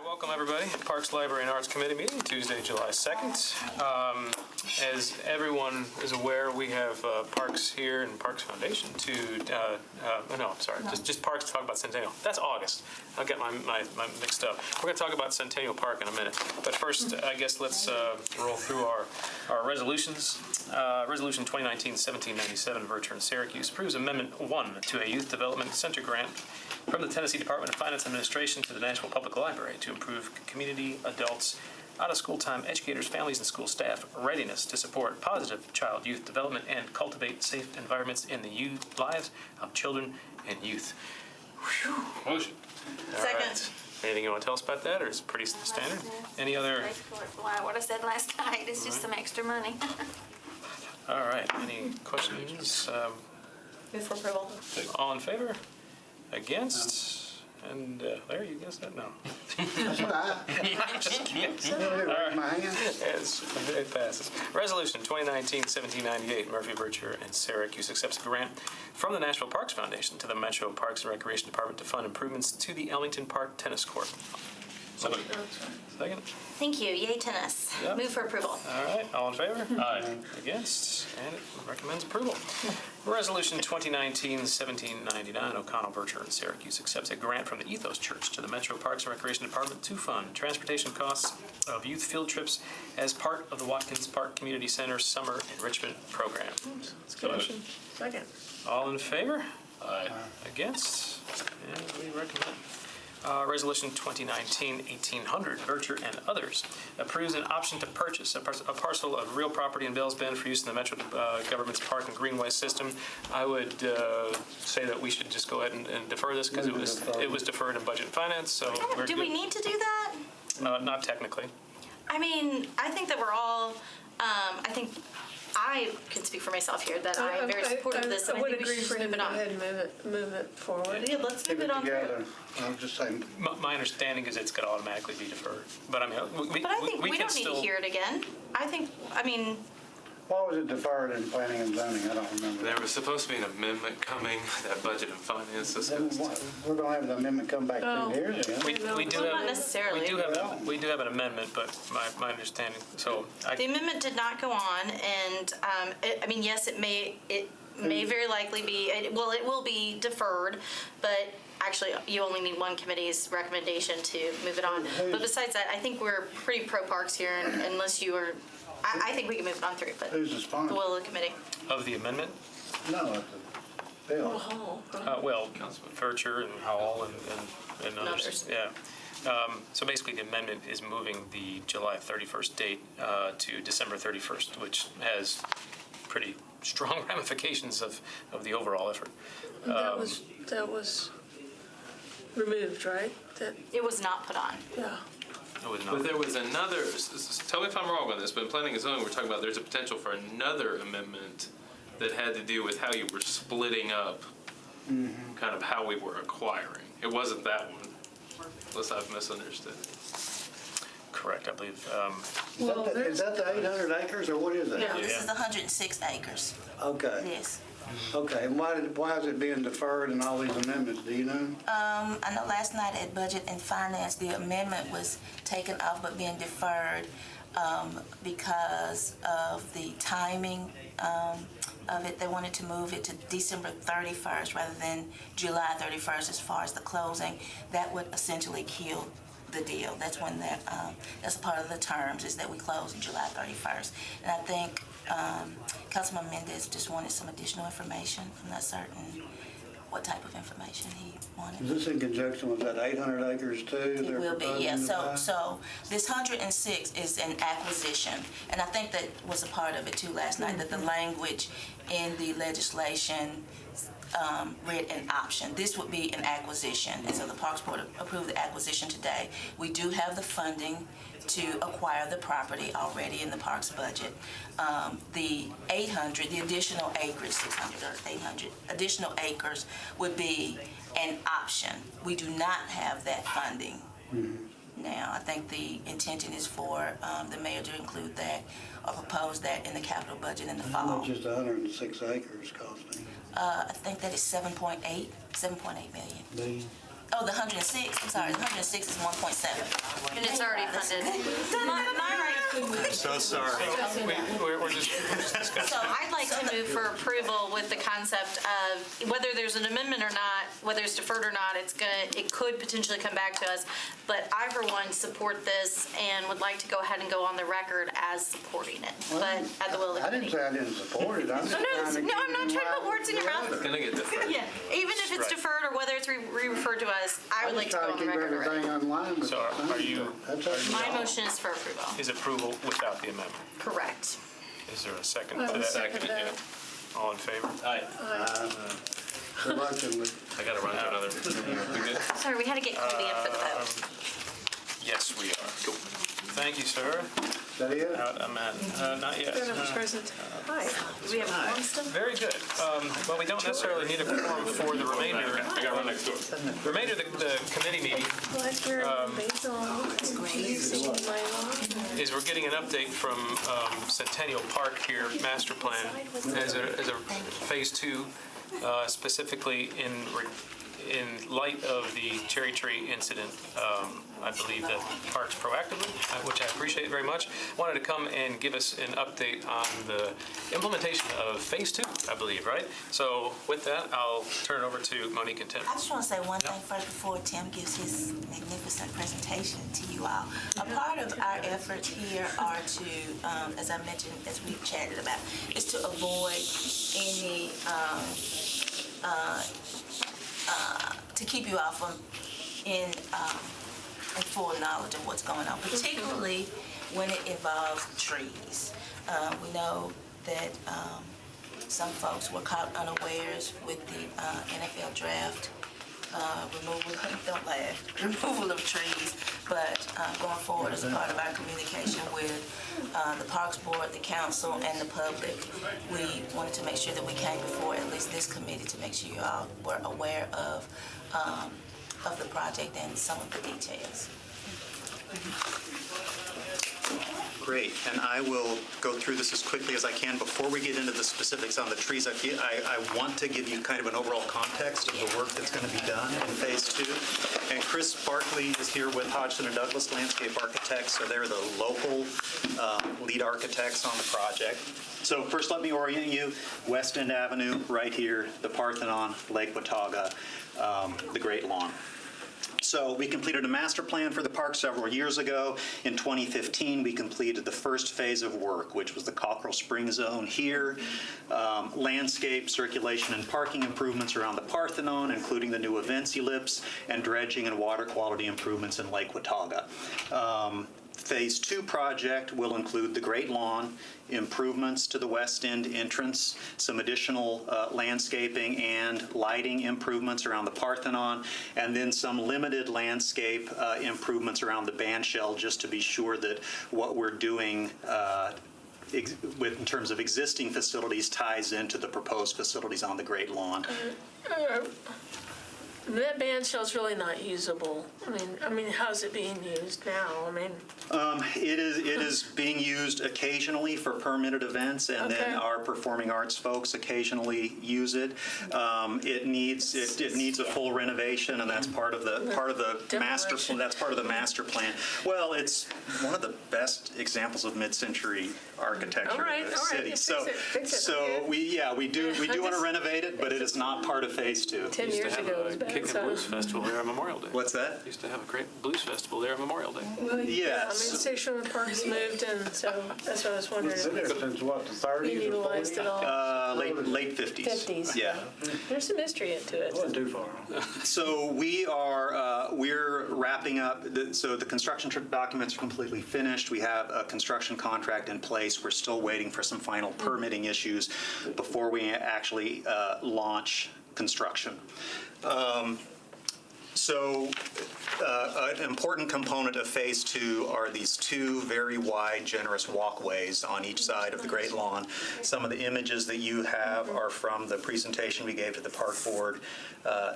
Welcome everybody. Parks, Library, and Arts Committee meeting, Tuesday, July 2nd. As everyone is aware, we have Parks here and Parks Foundation to, just Parks to talk about Centennial. That's August. I'll get my mixed up. We're going to talk about Centennial Park in a minute. But first, I guess let's roll through our resolutions. Resolution 2019-1797 of Virtue in Syracuse approves Amendment 1 to a Youth Development Center grant from the Tennessee Department of Finance Administration to the Nashville Public Library to improve community, adults, out-of-school time, educators, families, and school staff readiness to support positive child-youth development and cultivate safe environments in the lives of children and youth. Whew. Motion. Second. Right. Anything you want to tell us about that, or is it pretty standard? Any other? What I said last night is just some extra money. All right. Any questions? Move for approval. All in favor? Against? And Larry, you guessed that? No. That's what I'm just kidding. My hand. Yes, it passes. Resolution 2019-1798, Murphy, Virtue, and Syracuse accepts a grant from the Nashville Parks Foundation to the Metro Parks and Recreation Department to fund improvements to the Ellington Park Tennis Court. Somebody. Second. Thank you. Yay, tennis. Yep. Move for approval. All right. All in favor? Aye. Against? And it recommends approval. Resolution 2019-1799, O'Connell, Virtue, and Syracuse accepts a grant from the Ethos Church to the Metro Parks and Recreation Department to fund transportation costs of youth field trips as part of the Watkins Park Community Center Summer Enrichment Program. Motion. Second. All in favor? Aye. Against? And we recommend. Resolution 2019-1800, Virtue and others, approves an option to purchase a parcel of real property in Bells Bend for use in the Metro government's park and greenway system. I would say that we should just go ahead and defer this because it was deferred in budget and finance. So Do we need to do that? Not technically. I mean, I think that we're all. I can speak for myself here that I'm very supportive of this, and I think we should just move it on. Go ahead and move it forward. Yeah, let's move it on Together. I'll just say. My understanding is it's going to automatically be deferred. But I mean, we we can don't need still to hear it again. Why was it deferred in planning and zoning? I don't remember. There was supposed to be an amendment coming, that budget and finance Then discussed. we're going to have the amendment come back Oh. through here then. we do Well, have not necessarily. we do have an amendment, but my understanding. So The amendment did not go on, and yes, it may very likely be. It will be deferred, but actually, you only need one committee's recommendation to move it on. But besides that, I think we're pretty pro parks here, and unless you are, I think we can move it on through. But Who's the sponsor? the will of the committee. of the amendment. No, it's the bill. Well, Furcher and Howell and others. Others. Yeah. So basically, the amendment is moving the July 31st date to December 31st, which has pretty strong ramifications of the overall effort. That was removed, right? It was not put on. Yeah. It was But not. there was another, tell me if I'm wrong on this, but in planning and zoning, we're talking about there's a potential for another amendment that had to do with how you were splitting up kind of how we were acquiring. It wasn't that one, unless I've misunderstood. Correct, I believe. Is that the 800 acres or what is it? No, this is 106 acres. Okay. Yes. Okay, and why is it being deferred and all these amendments? Do you know? I know last night at Budget and Finance, the amendment was taken off but being deferred because of the timing of it. They wanted to move it to December 31st rather than July 31st as far as the closing. That would essentially kill the deal. That's when that's a part of the terms, is that we close on July 31st. And I think Councilman Mendez just wanted some additional information. I'm not certain what type of information he wanted. Is this in conjunction with that 800 acres too? It will be, yeah. So this 106 is an acquisition, and I think that was a part of it too last night, that the language in the legislation read an option. This would be an acquisition, and so the Parks Board approved the acquisition today. We do have the funding to acquire the property already in the Parks budget. The 800, the additional acres, 600 or 800 additional acres would be an option. We do not have that funding now. I think the intention is for the mayor to include that or propose that in the capital budget in the fall. How much is 106 acres costing? I think that is 7.8 million. Oh, the 106, I'm sorry, the 106 is 1.7. And it's already funded. I'm so sorry. We're just discussing. So I'd like to move for approval with the concept of whether there's an amendment or not, whether it's deferred or not, it could potentially come back to us. But I, for one, support this and would like to go ahead and go on the record as supporting it, but at the will of the I didn't committee. say I didn't support it. I'm just No, trying to I'm give not you trying to put my- words in your mouth. It's gonna get deferred. Yeah, even if it's Right. deferred or whether it's re-referred to us, I would like to go on the I'm just record trying to keep already. everything online. with So are you- That's up to My y'all. motion is for approval. Is approval without the amendment? Correct. Is there a second I to would that? second Second, that. All in favor? Aye. Reluctantly. I gotta run to another. We good? Sorry, we had to get Cody in for the vote. Yes, we are. Thank you, sir. Is that it? Not yet. Madam President, hi. Do we have one still? Very good. Well, we don't necessarily need a quorum for the remainder. I gotta run next door. Remainder of the committee meeting Blackberry basil and cheese and lemon. is we're getting an update from Centennial Park here, master plan, as a phase 2, specifically in light of the cherry tree incident. I believe that Parks proactively, which I appreciate very much, wanted to come and give us an update on the implementation of phase 2, I believe, right? So with that, I'll turn it over to Monique and Tim. I just want to say one thing first before Tim gives his magnificent presentation to you all. A part of our efforts here are to, as I mentioned, as we've chatted about, is to avoid any, to keep you all from in full knowledge of what's going on, particularly when it involves trees. We know that some folks were caught unawares with the NFL draft removal, don't laugh, removal of trees, but going forward as a part of our communication with the Parks Board, the council, and the public, we wanted to make sure that we came before at least this committee to make sure you all were aware of the project and some of the details. Great, and I will go through this as quickly as I can. Before we get into the specifics on the trees, I want to give you kind of an overall context of the work that's going to be done in Phase 2. And Chris Barkley is here with Hodgson and Douglas Landscape Architects, so they're the local lead architects on the project. So first, let me orient you. West End Avenue, right here, the Parthenon, Lake Watauga, the Great Lawn. So we completed a master plan for the park several years ago. In 2015, we completed the first phase of work, which was the Cockrell Spring Zone here, landscape, circulation, and parking improvements around the Parthenon, including the new events ellipse, and dredging and water quality improvements in Lake Watauga. Phase 2 project will include the Great Lawn, improvements to the West End entrance, some additional landscaping and lighting improvements around the Parthenon, and then some limited landscape improvements around the band shell, just to be sure that what we're doing in terms of existing facilities ties into the proposed facilities on the Great Lawn. That band shell's really not usable. I mean, how's it being used now? It is being used occasionally for permitted events, and Okay. then our performing arts folks occasionally use it. It needs a full renovation, and that's part of the master plan. That's part of the master plan. Well, it's one of the best examples of mid-century architecture in the city. Fix it. So we do want to renovate it, but it is not part of Phase 2. 10 years ago it was bad. Kick and Blues Festival there on Memorial Day. What's that? Used to have a great blues festival there on Memorial Day. Yes. Station Parks moved, and so that's what I was wondering. It's been there since what, the 30s or 40s? Utilized it all. Late 50s. 50s. Yeah. There's some mystery into it. Wasn't too far. So we're wrapping up. So the construction documents are completely finished. We have a construction contract in place. We're still waiting for some final permitting issues before we actually launch construction. An important component of Phase 2 are these two very wide, generous walkways on each side of the Great Lawn. Some of the images that you have are from the presentation we gave to the Park Board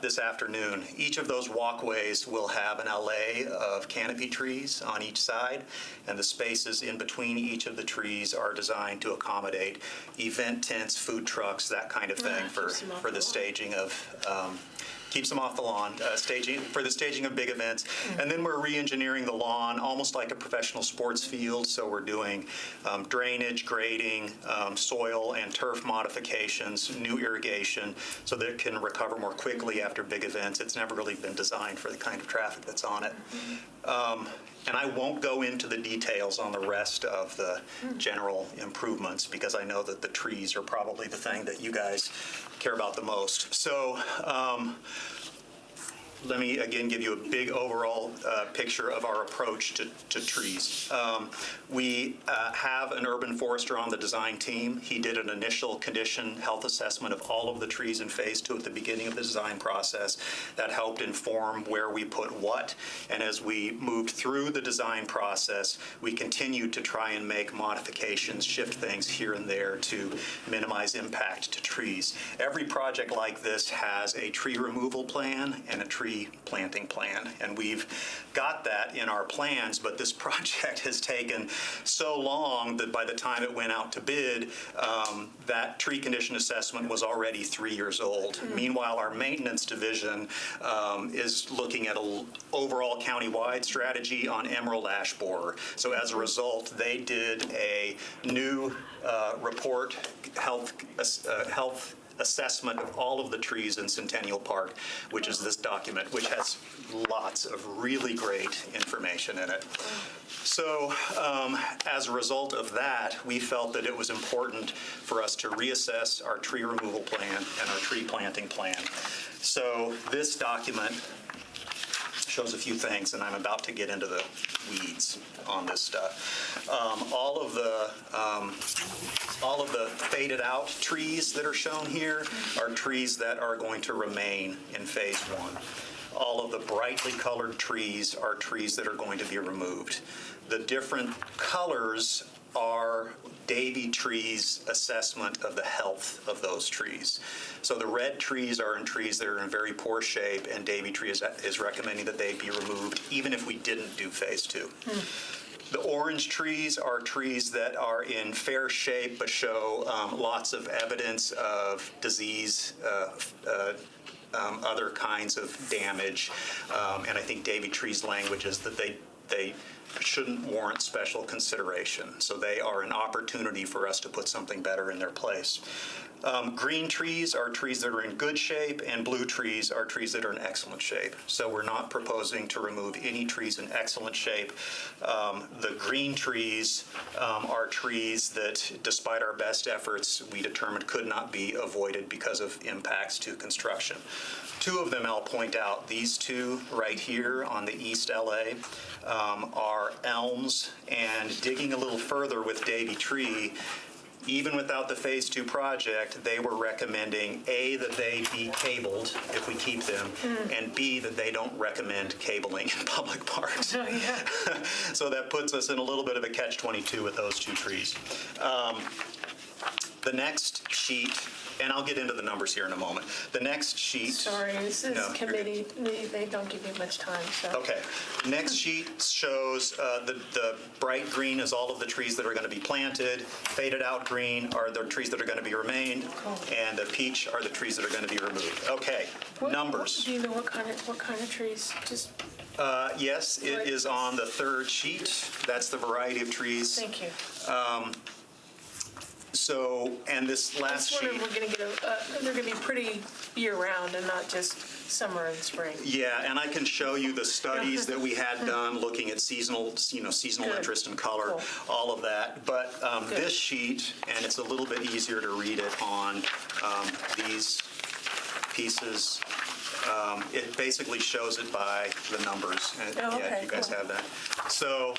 this afternoon. Each of those walkways will have an alley of canopy trees on each side, and the spaces in between each of the trees are designed to accommodate event tents, food trucks, that kind of thing for the staging of keeps them off the lawn, for the staging of big events. And then we're re-engineering the lawn almost like a professional sports field. So we're doing drainage, grading, soil and turf modifications, new irrigation, so that it can recover more quickly after big events. It's never really been designed for the kind of traffic that's on it. And I won't go into the details on the rest of the general improvements because I know that the trees are probably the thing that you guys care about the most. So let me again give you a big overall picture of our approach to trees. We have an urban forester on the design team. He did an initial condition health assessment of all of the trees in phase 2 at the beginning of the design process. That helped inform where we put what. And as we moved through the design process, we continued to try and make modifications, shift things here and there to minimize impact to trees. Every project like this has a tree removal plan and a tree planting plan, and we've got that in our plans, but this project has taken so long that by the time it went out to bid, that tree condition assessment was already 3 years old. Meanwhile, our maintenance division is looking at an overall countywide strategy on emerald ash borer. So as a result, they did a new report, health assessment of all of the trees in Centennial Park, which is this document, which has lots of really great information in it. So as a result of that, we felt that it was important for us to reassess our tree removal plan and our tree planting plan. So this document shows a few things, and I'm about to get into the weeds on this stuff. All of the faded out trees that are shown here are trees that are going to remain in phase 1. All of the brightly colored trees are trees that are going to be removed. The different colors are Davy Tree's assessment of the health of those trees. So the red trees are in trees that are in very poor shape, and Davy Tree is recommending that they be removed even if we didn't do phase 2. The orange trees are trees that are in fair shape but show lots of evidence of disease, other kinds of damage, and I think Davy Tree's language is that they shouldn't warrant special consideration. So they are an opportunity for us to put something better in their place. Green trees are trees that are in good shape, and blue trees are trees that are in excellent shape. So we're not proposing to remove any trees in excellent shape. The green trees are trees that, despite our best efforts, we determined could not be avoided because of impacts to construction. 2 of them I'll point out. These 2 right here on the East LA are elms, and digging a little further with Davy Tree, even without the phase 2 project, they were recommending A, that they be cabled if we keep them, and B, that they don't recommend cabling in public parks. Oh, yeah. So that puts us in a little bit of a catch-22 with those 2 trees. The next sheet, and I'll get into the numbers here in a moment. The next sheet. Sorry, this is No, you're committee, they don't give me much time, so. Okay. Next sheet shows the bright green is all of the trees that are going to be planted. Faded out green are the trees that are going to be remained. And the peach are the trees that are going to be removed. Okay, numbers. Do you know what kind of trees? Just, Yes, it is on the 3rd sheet. That's the variety of trees. thank you. So, and this I last just wondering, sheet. we're gonna get they're gonna be pretty year-round and not just summer and spring. Yeah, and I can show you the studies that we had done looking at seasonal Good. interest and color, Cool. all of that. But this sheet, and it's a little bit easier to read it on these pieces, it basically shows it by the numbers. And, Oh, yeah, okay, you guys cool. have that. So,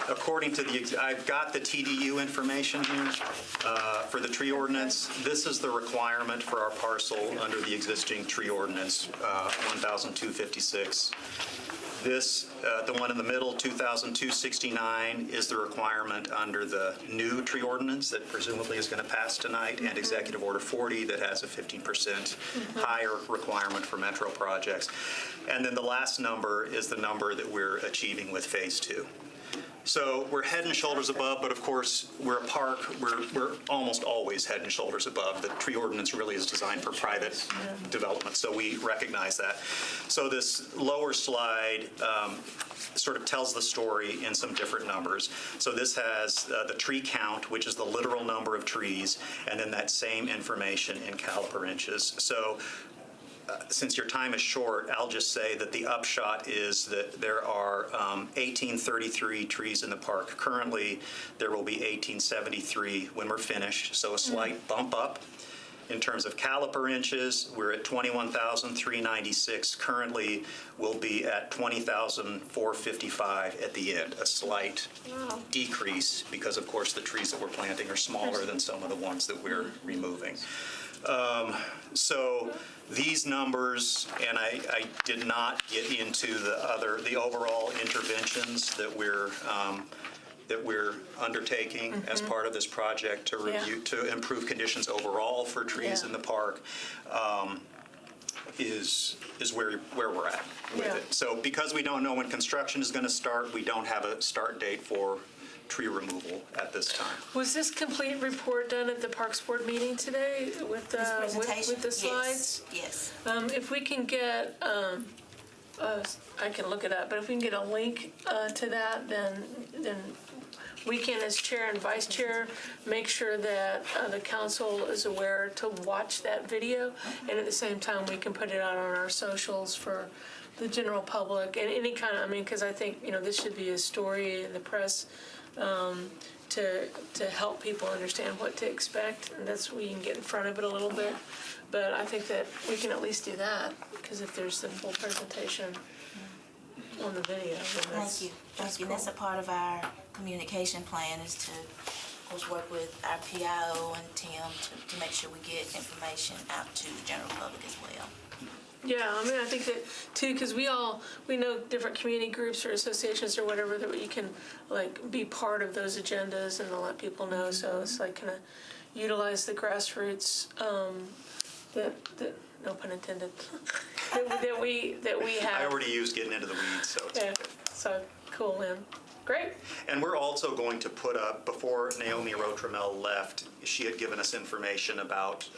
according to I've got the TDU information here for the tree ordinance. This is the requirement for our parcel under the existing tree ordinance, 1,256. This, the one in the middle, 2,269, is the requirement under the new tree ordinance that presumably is going to pass tonight, and Executive Order 40 that has a 15% higher requirement for metro projects. And then the last number is the number that we're achieving with Phase 2. So we're head and shoulders above, but of course, we're a park, we're almost always head and shoulders above. The tree ordinance really is designed for private development, so we recognize that. So this lower slide sort of tells the story in some different numbers. So this has the tree count, which is the literal number of trees, and then that same information in caliper inches. So since your time is short, I'll just say that the upshot is that there are 1833 trees in the park. Currently, there will be 1873 when we're finished, so a slight bump up. In terms of caliper inches, we're at 21,396. Currently, we'll be at 20,455 at the end, a slight decrease because, of course, the trees that we're planting are smaller than some of the ones that we're removing. So these numbers, and I did not get into the overall interventions that we're undertaking as part of this project to review, to improve conditions overall for trees in the park, is where we're at with it. So because we don't know when construction is going to start, we don't have a start date for tree removal at this time. Was this complete report done at the Parks Board meeting today with This presentation? with the slides? Yes. If we can get, I can look it up, but if we can get a link to that, then we can, as chair and vice chair, make sure that the council is aware to watch that video, and at the same time, we can put it out on our socials for the general public and any kind of, because I think, this should be a story in the press to help people understand what to expect, and that's where you can get in front of it a little bit. But I think that we can at least do that, because if there's the full presentation on the video, then that's... Thank you. Thank you. And that's a part of our communication plan, is to, of course, work with our PIO and Tim to make sure we get information out to the general public as well. Yeah, I think that too, because we know different community groups or associations or whatever that you can be part of those agendas and to let people know. So it's kind of utilize the grassroots that no pun intended that we have. I already used getting into the weeds, so it's okay. So cool, man. Great. And we're also going to put up, before Naomi Rotramel left, she had given us information about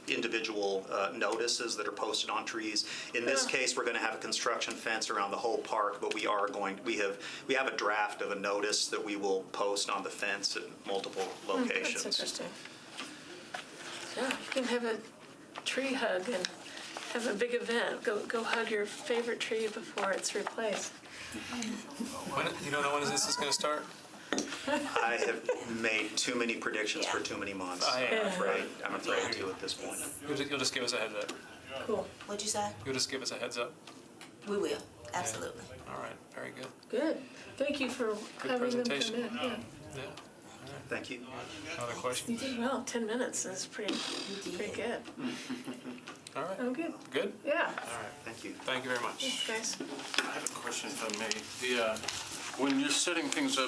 individual notices that are posted on trees. In this case, we're going to have a construction fence around the whole park, but we have a draft of a notice that we will post on the fence at multiple locations. That's interesting. Yeah, you can have a tree hug and have a big event. Go hug your favorite tree before it's replaced. You don't know when this is going to start? I have made too many predictions for too many months. I'm afraid to at this point. You'll just give us a heads up. Cool. What'd you say? You'll just give us a heads up. We will. Absolutely. All right. Very good. Good. Thank you for having them come presentation. in. Yeah. Yeah. Thank you. Other You questions? did well. 10 minutes is pretty good. All right. I'm good. Good? Yeah. All right. Thank you. Thank you very much. Thanks, guys. I have a question if I may. When you're setting things up